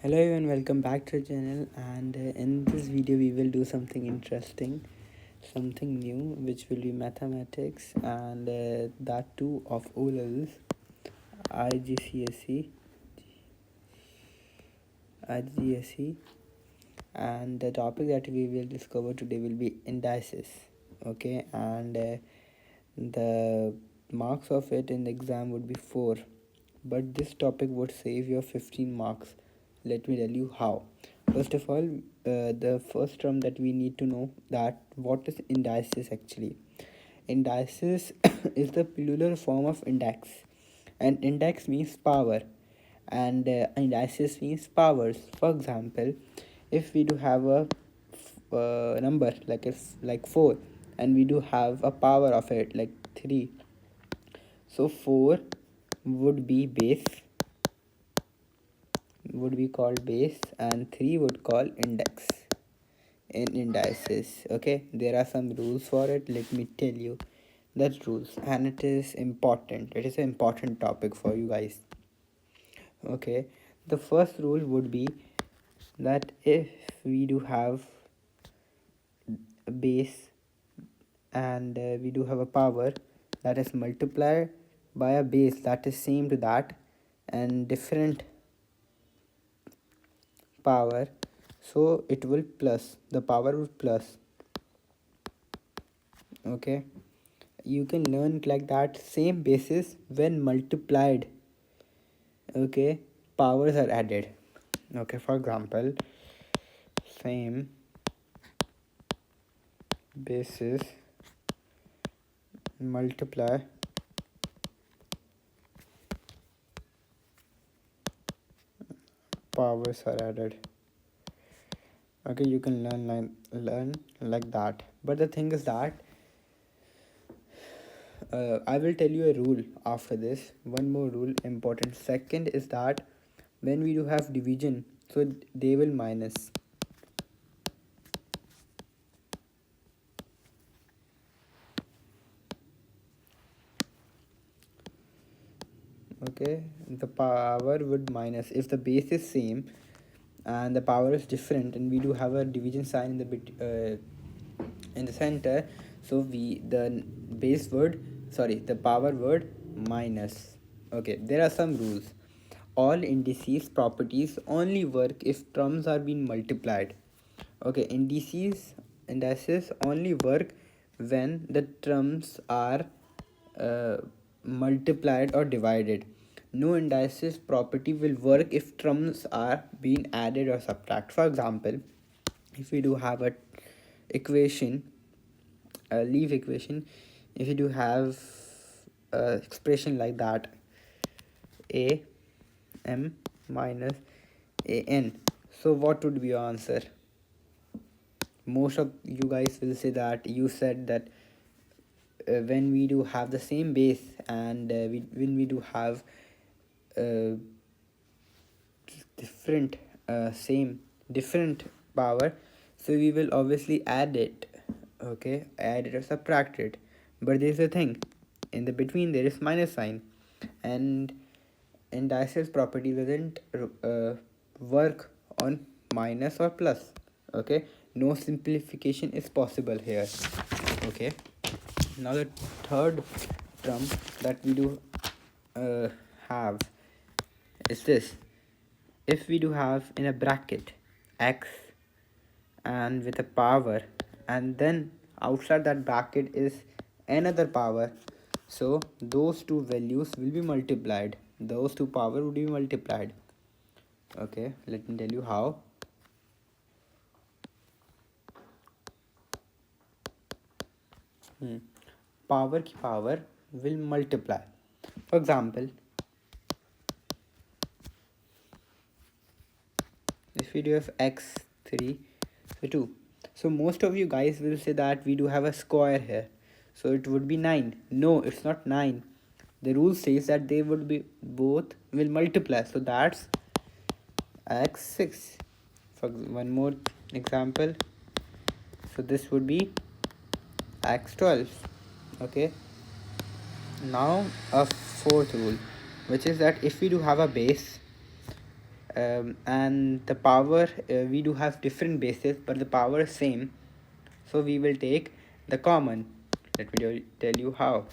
Hello everyone, welcome back to the channel. And in this video we will do something interesting, something new, which will be mathematics, and that too of O levels, IGCSE, IGSE, and the topic that we will discover today will be indices. Okay, and the marks of it in the exam would be 4, but this topic would save your 15 marks. Let me tell you how. First of all, the first term that we need to know, that what is indices actually. Indices is the plural form of index, and index means power, and indices means powers. For example, if we do have a number like 4, and we do have a power of it like 3, so 4 would be base, would be called base, and 3 would call index in indices. Okay, there are some rules for it. Let me tell you that rules, and it is important, it is an important topic for you guys. Okay, the first rule would be that if we do have a base, and we do have a power that is multiplied by a base that is same to that and different power, so it will plus, the power will plus. Okay, you can learn it like that. Same basis when multiplied, okay, powers are added. Okay, for example, same basis multiply powers are added. Okay, you can learn like that. But the thing is that I will tell you a rule after this. One more rule, important. Second is that when we do have division, so they will minus. Okay, the power would minus if the base is same and the power is different, and we do have a division sign in the bit in the center, so the base word, sorry, the power word minus. Okay, there are some rules. All indices properties only work if terms are being multiplied. Okay, indices only work when the terms are uh, multiplied or divided. No indices property will work if terms are being added or subtract. For example, if we do have a equation, a leaf equation, if you do have a expression like that, a m minus a n, so what would be your answer? Most of you guys will say that you said that when we do have the same base, and when we do have uh, different same different power, so we will obviously add it. Okay, add it or subtract it. But there's a thing, in the between there is minus sign, and indices property doesn't work on minus or plus. Okay, no simplification is possible here. Okay, now the third term that we do have is this. If we do have in a bracket x and with a power, and then outside that bracket is another power, so those two values will be multiplied, those two power would be multiplied. Okay, let me tell you how. Power ki power will multiply. For example, if we do have x3, so 2, so most of you guys will say that we do have a square here, so it would be 9. No, it's not 9. The rule says that they would be both will multiply, so that's x6. For one more example, so this would be x12. Okay, now a fourth rule, which is that if we do have a base and the power, we do have different bases but the power is same, so we will take the common. Let me tell you how.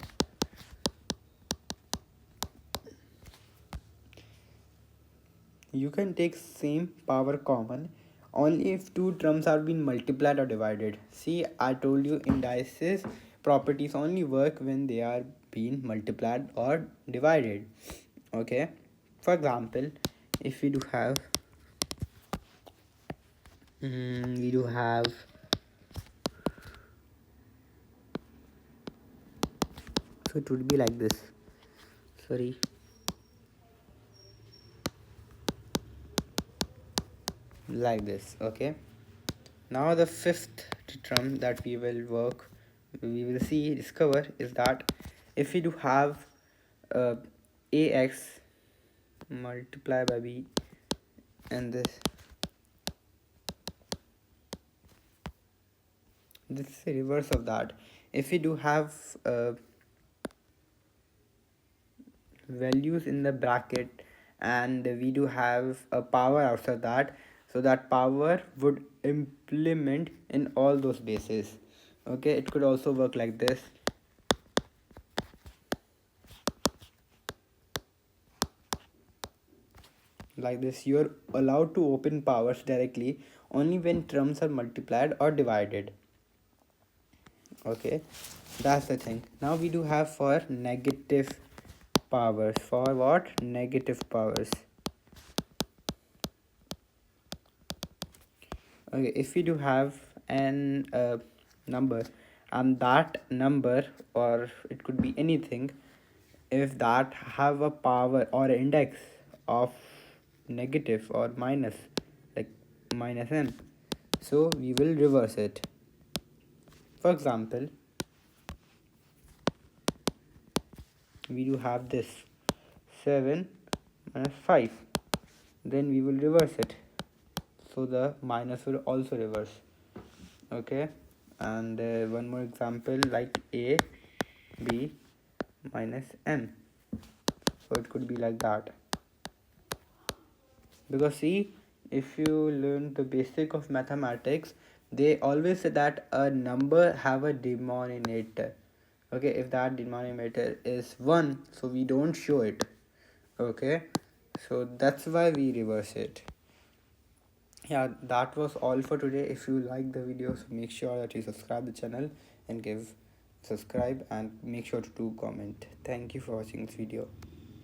You can take same power common only if two terms are being multiplied or divided. See, I told you indices properties only work when they are being multiplied or divided. Okay, for example, if we do have so it would be like this. Sorry, like this. Okay, now the fifth term that we will see discover is that if we do have uh, ax multiply by b, and this is the reverse of that. If we do have values in the bracket and we do have a power outside that, so that power would implement in all those bases. Okay, it could also work like this. Like this, you're allowed to open powers directly only when terms are multiplied or divided. Okay, that's the thing. Now we do have for negative powers. For what? Negative powers. Okay, if we do have an number, and that number, or it could be anything, if that have a power or index of negative or minus, like minus n, so we will reverse it. For example, we do have this 7 minus 5, then we will reverse it, so the minus will also reverse. Okay, and one more example, like a b minus n, so it could be like that. Because see, if you learn the basic of mathematics, they always say that a number have a denominator. Okay, if that denominator is 1, so we don't show it. Okay, so that's why we reverse it. Yeah, that was all for today. If you like the video, so make sure that you subscribe the channel and give subscribe, and make sure to do comment. Thank you for watching this video.